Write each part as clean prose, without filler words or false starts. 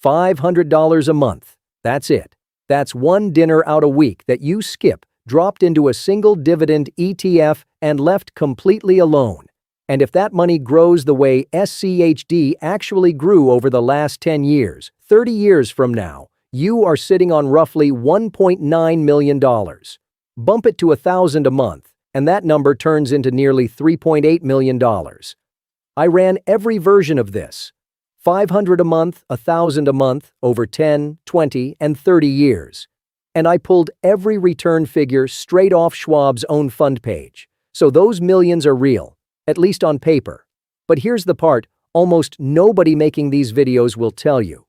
$500 a month. That's it. That's one dinner out a week that you skip, dropped into a single dividend ETF, and left completely alone. And if that money grows the way SCHD actually grew over the last 10 years, 30 years from now, you are sitting on roughly $1.9 million. Bump it to $1,000 a month, and that number turns into nearly $3.8 million. I ran every version of this. $500 a month, $1,000 a month, over 10, 20, and 30 years. And I pulled every return figure straight off Schwab's own fund page. So those millions are real, at least on paper. But here's the part almost nobody making these videos will tell you.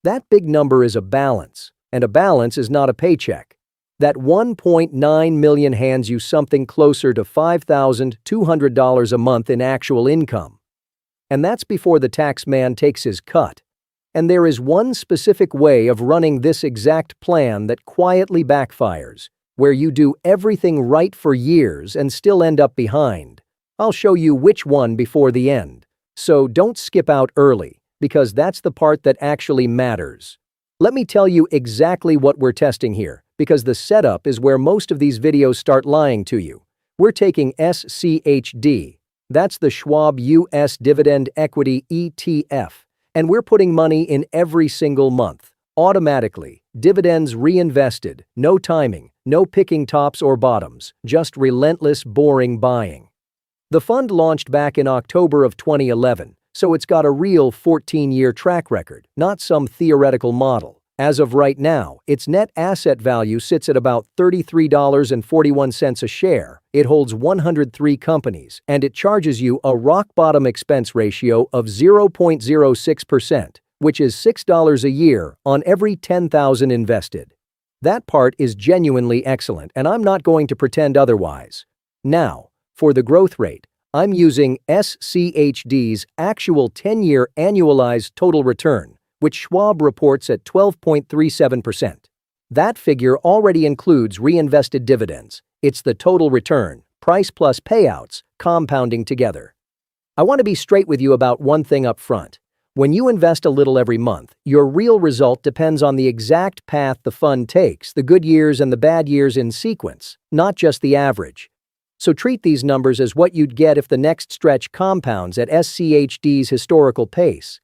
That big number is a balance, and a balance is not a paycheck. That 1.9 million hands you something closer to $5,200 a month in actual income. And that's before the tax man takes his cut. And there is one specific way of running this exact plan that quietly backfires, where you do everything right for years and still end up behind. I'll show you which one before the end. So don't skip out early, because that's the part that actually matters. Let me tell you exactly what we're testing here, because the setup is where most of these videos start lying to you. We're taking SCHD. That's the Schwab U.S. Dividend Equity ETF, and we're putting money in every single month, automatically, dividends reinvested, no timing, no picking tops or bottoms, just relentless, boring buying. The fund launched back in October of 2011, so it's got a real 14-year track record, not some theoretical model. As of right now, its net asset value sits at about $33.41 a share. It holds 103 companies, and it charges you a rock-bottom expense ratio of 0.06%, which is $6 a year on every $10,000 invested. That part is genuinely excellent, and I'm not going to pretend otherwise. Now, for the growth rate, I'm using SCHD's actual 10-year annualized total return, which Schwab reports at 12.37%. That figure already includes reinvested dividends. It's the total return, price plus payouts, compounding together. I want to be straight with you about one thing up front. When you invest a little every month, your real result depends on the exact path the fund takes, the good years and the bad years in sequence, not just the average. So treat these numbers as what you'd get if the next stretch compounds at SCHD's historical pace.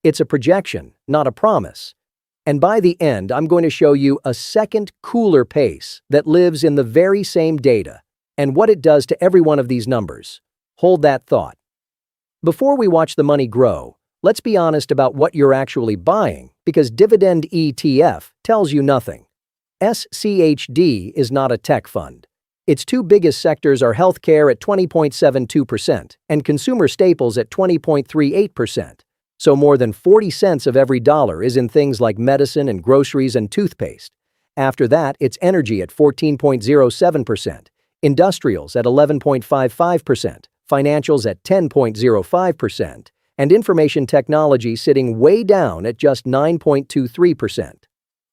It's a projection, not a promise. And by the end, I'm going to show you a second, cooler pace that lives in the very same data and what it does to every one of these numbers. Hold that thought. Before we watch the money grow, let's be honest about what you're actually buying, because Dividend ETF tells you nothing. SCHD is not a tech fund. Its two biggest sectors are healthcare at 20.72% and consumer staples at 20.38%. So more than 40 cents of every dollar is in things like medicine and groceries and toothpaste. After that, it's energy at 14.07%, industrials at 11.55%, financials at 10.05%, and information technology sitting way down at just 9.23%.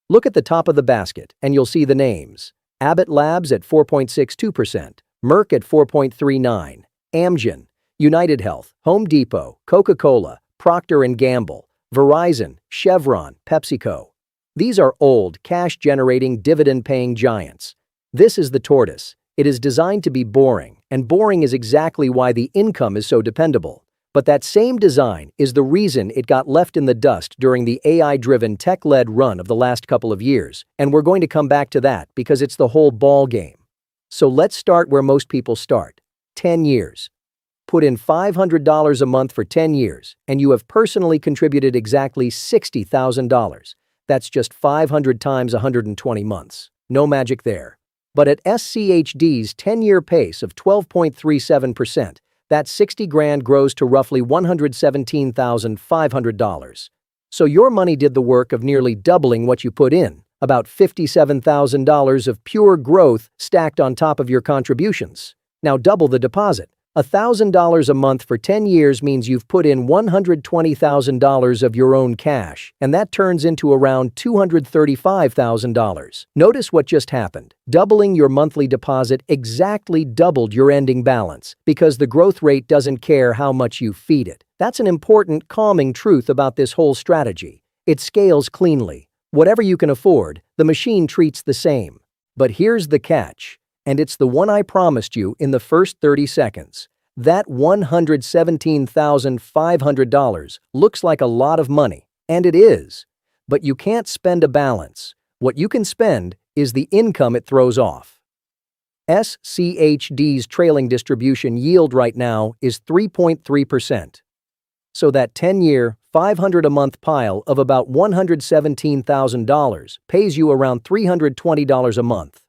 Look at the top of the basket and you'll see the names. Abbott Labs at 4.62%, Merck at 4.39%, Amgen, United Health, Home Depot, Coca-Cola, Procter & Gamble, Verizon, Chevron, PepsiCo. These are old, cash-generating, dividend-paying giants. This is the tortoise. It is designed to be boring, and boring is exactly why the income is so dependable. But that same design is the reason it got left in the dust during the AI-driven, tech-led run of the last couple of years, and we're going to come back to that because it's the whole ball game. So let's start where most people start. 10 years. Put in $500 a month for 10 years, and you have personally contributed exactly $60,000. That's just 500 times 120 months. No magic there. But at SCHD's 10-year pace of 12.37%, that 60 grand grows to roughly $117,500. So your money did the work of nearly doubling what you put in, about $57,000 of pure growth stacked on top of your contributions. Now double the deposit. $1,000 a month for 10 years means you've put in $120,000 of your own cash, and that turns into around $235,000. Notice what just happened. Doubling your monthly deposit exactly doubled your ending balance, because the growth rate doesn't care how much you feed it. That's an important, calming truth about this whole strategy. It scales cleanly. Whatever you can afford, the machine treats the same. But here's the catch, and it's the one I promised you in the first 30 seconds. That $117,500 looks like a lot of money, and it is. But you can't spend a balance. What you can spend is the income it throws off. SCHD's trailing distribution yield right now is 3.3%. So that 10-year, $500 a month pile of about $117,000 pays you around $320 a month.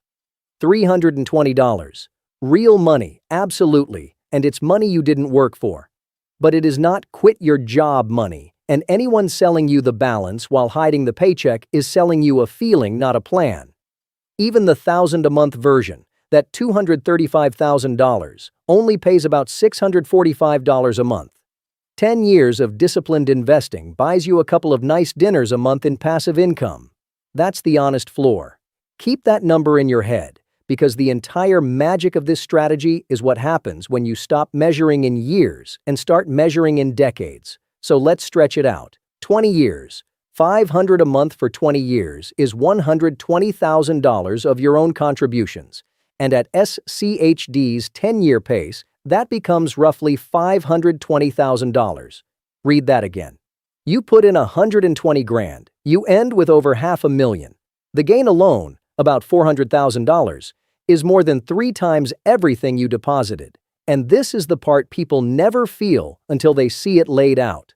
$320. Real money, absolutely, and it's money you didn't work for. But it is not quit your job money, and anyone selling you the balance while hiding the paycheck is selling you a feeling, not a plan. Even the $1,000 a month version, that $235,000, only pays about $645 a month. 10 years of disciplined investing buys you a couple of nice dinners a month in passive income. That's the honest floor. Keep that number in your head, because the entire magic of this strategy is what happens when you stop measuring in years and start measuring in decades. So let's stretch it out. 20 years. $500 a month for 20 years is $120,000 of your own contributions. And at SCHD's 10-year pace, that becomes roughly $520,000. Read that again. You put in $120,000, you end with over $500,000. The gain alone, about $400,000, is more than 3 times everything you deposited. And this is the part people never feel until they see it laid out.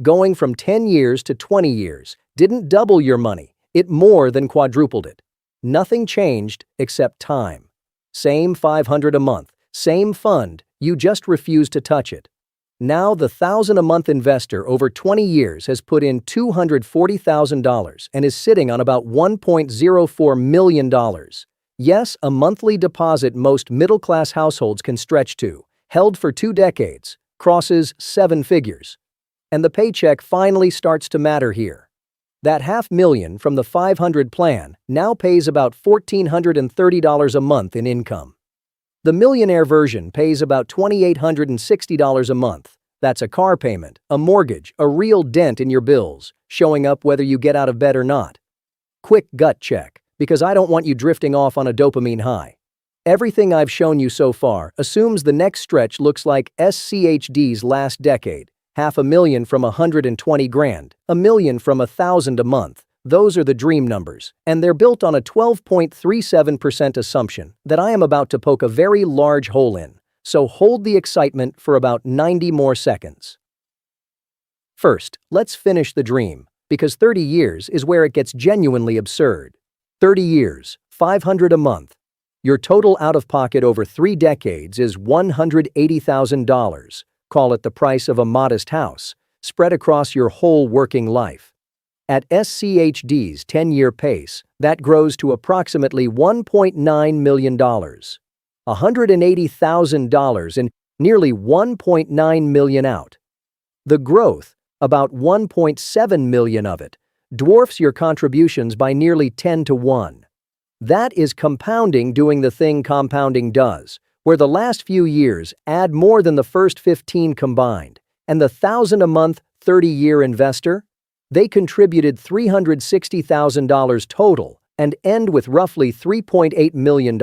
Going from 10 years to 20 years didn't double your money, it more than quadrupled it. Nothing changed except time. Same $500 a month, same fund, you just refuse to touch it. Now the $1,000 a month investor over 20 years has put in $240,000 and is sitting on about $1.04 million. Yes, a monthly deposit most middle-class households can stretch to, held for 2 decades, crosses 7 figures. And the paycheck finally starts to matter here. That $500,000 from the 500 plan now pays about $1,430 a month in income. The millionaire version pays about $2,860 a month. That's a car payment, a mortgage, a real dent in your bills, showing up whether you get out of bed or not. Quick gut check, because I don't want you drifting off on a dopamine high. Everything I've shown you so far assumes the next stretch looks like SCHD's last decade. $500,000 from $120,000, $1 million from $1,000 a month. Those are the dream numbers, and they're built on a 12.37% assumption that I am about to poke a very large hole in, so hold the excitement for about 90 more seconds. First, let's finish the dream, because 30 years is where it gets genuinely absurd. 30 years, $500 a month. Your total out-of-pocket over 3 decades is $180,000. Call it the price of a modest house, spread across your whole working life. At SCHD's 10-year pace, that grows to approximately $1.9 million. $180,000 and nearly $1.9 million out. The growth, about $1.7 million of it, dwarfs your contributions by nearly 10 to 1. That is compounding doing the thing compounding does, where the last few years add more than the first 15 combined, and the $1,000 a month 30-year investor, they contributed $360,000 total and end with roughly $3.8 million.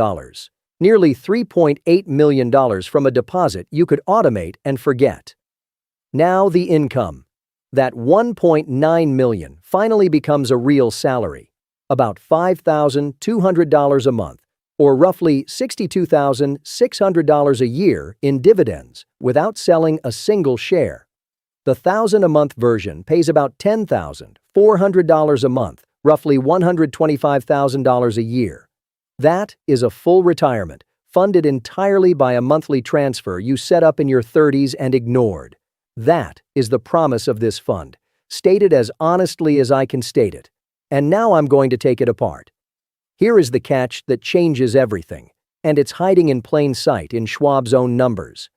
Nearly $3.8 million from a deposit you could automate and forget. Now the income. That $1.9 million finally becomes a real salary, about $5,200 a month, or roughly $62,600 a year in dividends without selling a single share. The $1,000 a month version pays about $10,400 a month, roughly $125,000 a year. That is a full retirement, funded entirely by a monthly transfer you set up in your 30s and ignored. That is the promise of this fund, stated as honestly as I can state it. And now I'm going to take it apart. Here is the catch that changes everything, and it's hiding in plain sight in Schwab's own numbers.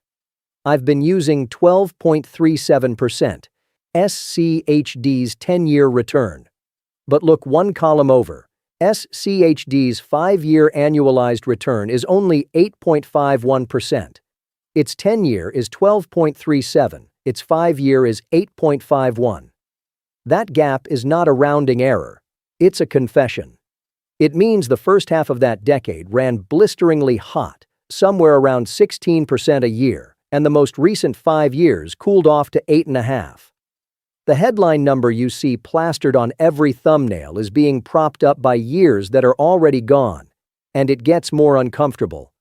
I've been using 12.37%, SCHD's 10-year return. But look one column over. SCHD's 5-year annualized return is only 8.51%. Its 10-year is 12.37, its 5-year is 8.51. That gap is not a rounding error. It's a confession. It means the first half of that decade ran blisteringly hot, somewhere around 16% a year, and the most recent 5 years cooled off to 8.5%. The headline number you see plastered on every thumbnail is being propped up by years that are already gone, and it gets more uncomfortable.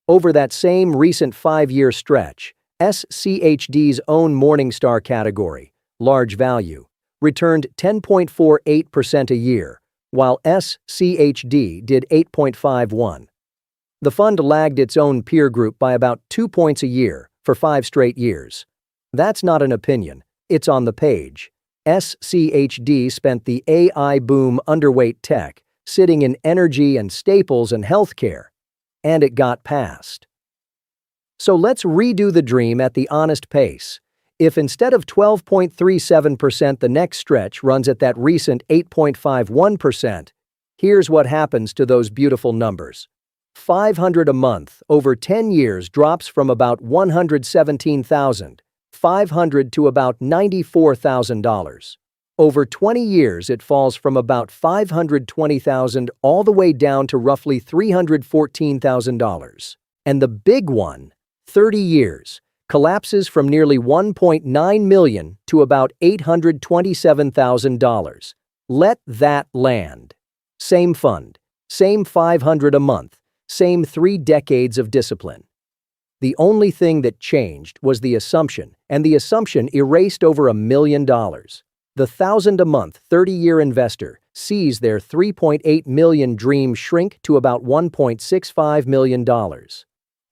Over that same recent 5-year stretch, SCHD's own Morningstar category, large value, returned 10.48% a year, while SCHD did 8.51%. The fund lagged its own peer group by about 2 points a year for 5 straight years. That's not an opinion, it's on the page. SCHD spent the AI boom underweight tech, sitting in energy and staples and healthcare, and it got passed. So let's redo the dream at the honest pace. If instead of 12.37% the next stretch runs at that recent 8.51%, here's what happens to those beautiful numbers. $500 a month over 10 years drops from about $117,500 to about $94,000. Over 20 years it falls from about $520,000 all the way down to roughly $314,000. And the big one, 30 years, collapses from nearly $1.9 million to about $827,000. Let that land. Same fund, same $500 a month, same 3 decades of discipline. The only thing that changed was the assumption, and the assumption erased over $1 million. The $1,000 a month 30-year investor sees their $3.8 million dream shrink to about $1.65 million.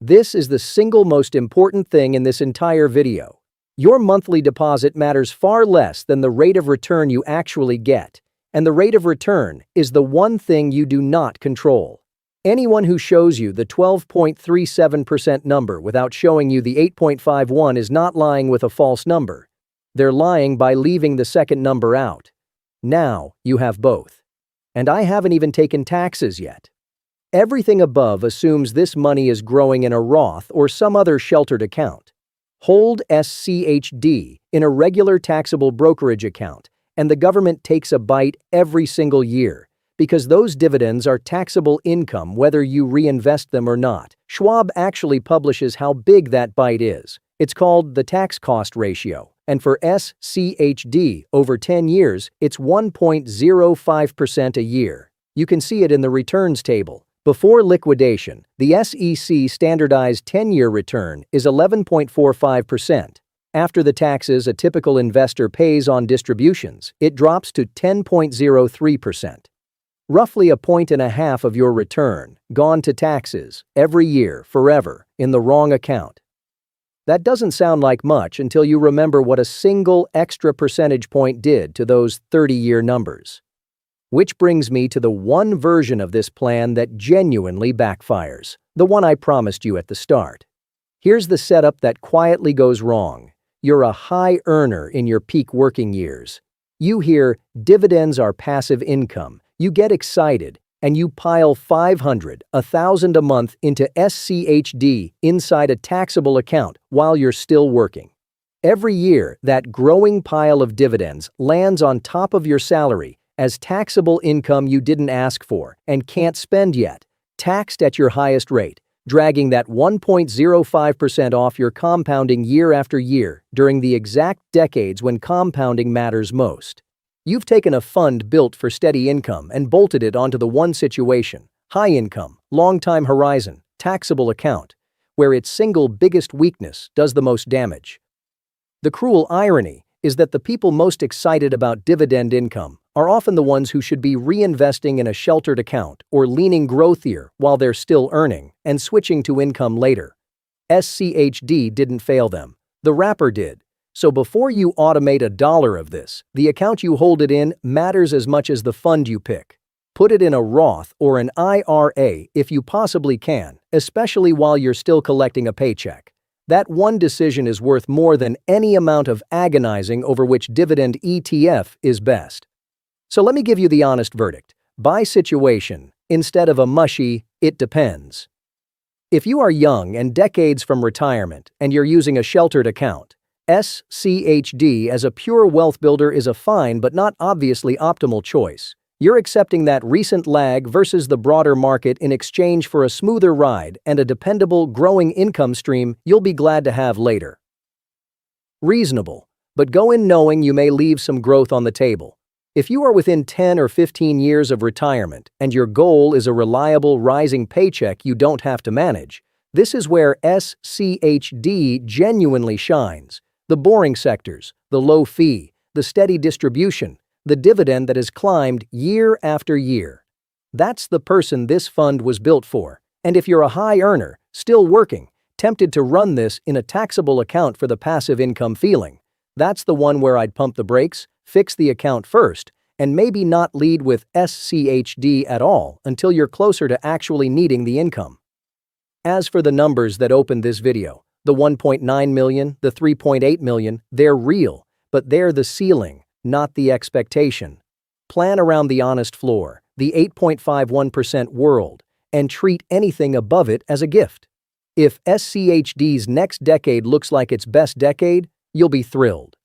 This is the single most important thing in this entire video. Your monthly deposit matters far less than the rate of return you actually get, and the rate of return is the one thing you do not control. Anyone who shows you the 12.37% number without showing you the 8.51 is not lying with a false number. They're lying by leaving the second number out. Now you have both. And I haven't even taken taxes yet. Everything above assumes this money is growing in a Roth or some other sheltered account. Hold SCHD in a regular taxable brokerage account, and the government takes a bite every single year, because those dividends are taxable income whether you reinvest them or not. Schwab actually publishes how big that bite is. It's called the tax cost ratio, and for SCHD over 10 years, it's 1.05% a year. You can see it in the returns table. Before liquidation, the SEC standardized 10-year return is 11.45%. After the taxes a typical investor pays on distributions, it drops to 10.03%. Roughly 1.5 points of your return, gone to taxes, every year, forever, in the wrong account. That doesn't sound like much until you remember what a single extra percentage point did to those 30-year numbers. Which brings me to the one version of this plan that genuinely backfires, the one I promised you at the start. Here's the setup that quietly goes wrong. You're a high earner in your peak working years. You hear dividends are passive income. You get excited, and you pile $500, $1,000 a month into SCHD inside a taxable account while you're still working. Every year, that growing pile of dividends lands on top of your salary as taxable income you didn't ask for and can't spend yet, taxed at your highest rate, dragging that 1.05% off your compounding year after year during the exact decades when compounding matters most. You've taken a fund built for steady income and bolted it onto the one situation, high income, long time horizon, taxable account, where its single biggest weakness does the most damage. The cruel irony is that the people most excited about dividend income are often the ones who should be reinvesting in a sheltered account or leaning growthier while they're still earning and switching to income later. SCHD didn't fail them. The wrapper did. So before you automate $1 of this, the account you hold it in matters as much as the fund you pick. Put it in a Roth or an IRA if you possibly can, especially while you're still collecting a paycheck. That one decision is worth more than any amount of agonizing over which dividend ETF is best. So let me give you the honest verdict. By situation, instead of a mushy, it depends. If you are young and decades from retirement and you're using a sheltered account, SCHD as a pure wealth builder is a fine but not obviously optimal choice. You're accepting that recent lag versus the broader market in exchange for a smoother ride and a dependable, growing income stream you'll be glad to have later. Reasonable, but go in knowing you may leave some growth on the table. If you are within 10 or 15 years of retirement and your goal is a reliable, rising paycheck you don't have to manage, this is where SCHD genuinely shines. The boring sectors, the low fee, the steady distribution, the dividend that has climbed year after year. That's the person this fund was built for. And if you're a high earner, still working, tempted to run this in a taxable account for the passive income feeling, that's the one where I'd pump the brakes, fix the account first, and maybe not lead with SCHD at all until you're closer to actually needing the income. As for the numbers that opened this video, the 1.9 million, the 3.8 million, they're real, but they're the ceiling, not the expectation. Plan around the honest floor, the 8.51% world, and treat anything above it as a gift. If SCHD's next decade looks like its best decade, you'll be thrilled.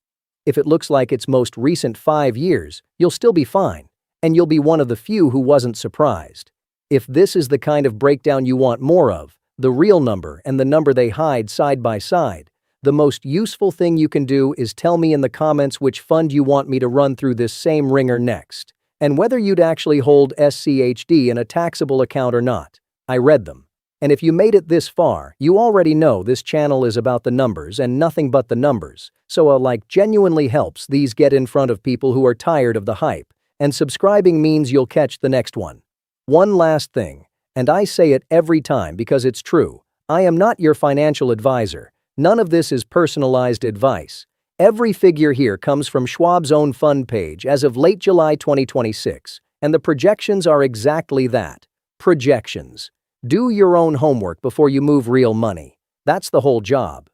If it looks like its most recent 5 years, you'll still be fine, and you'll be one of the few who wasn't surprised. If this is the kind of breakdown you want more of, the real number and the number they hide side by side, the most useful thing you can do is tell me in the comments which fund you want me to run through this same ringer next, and whether you'd actually hold SCHD in a taxable account or not. I read them. And if you made it this far, you already know this channel is about the numbers and nothing but the numbers, so a like genuinely helps these get in front of people who are tired of the hype, and subscribing means you'll catch the next one. One last thing, and I say it every time because it's true, I am not your financial advisor. None of this is personalized advice. Every figure here comes from Schwab's own fund page as of late July 2026, and the projections are exactly that, projections. Do your own homework before you move real money. That's the whole job.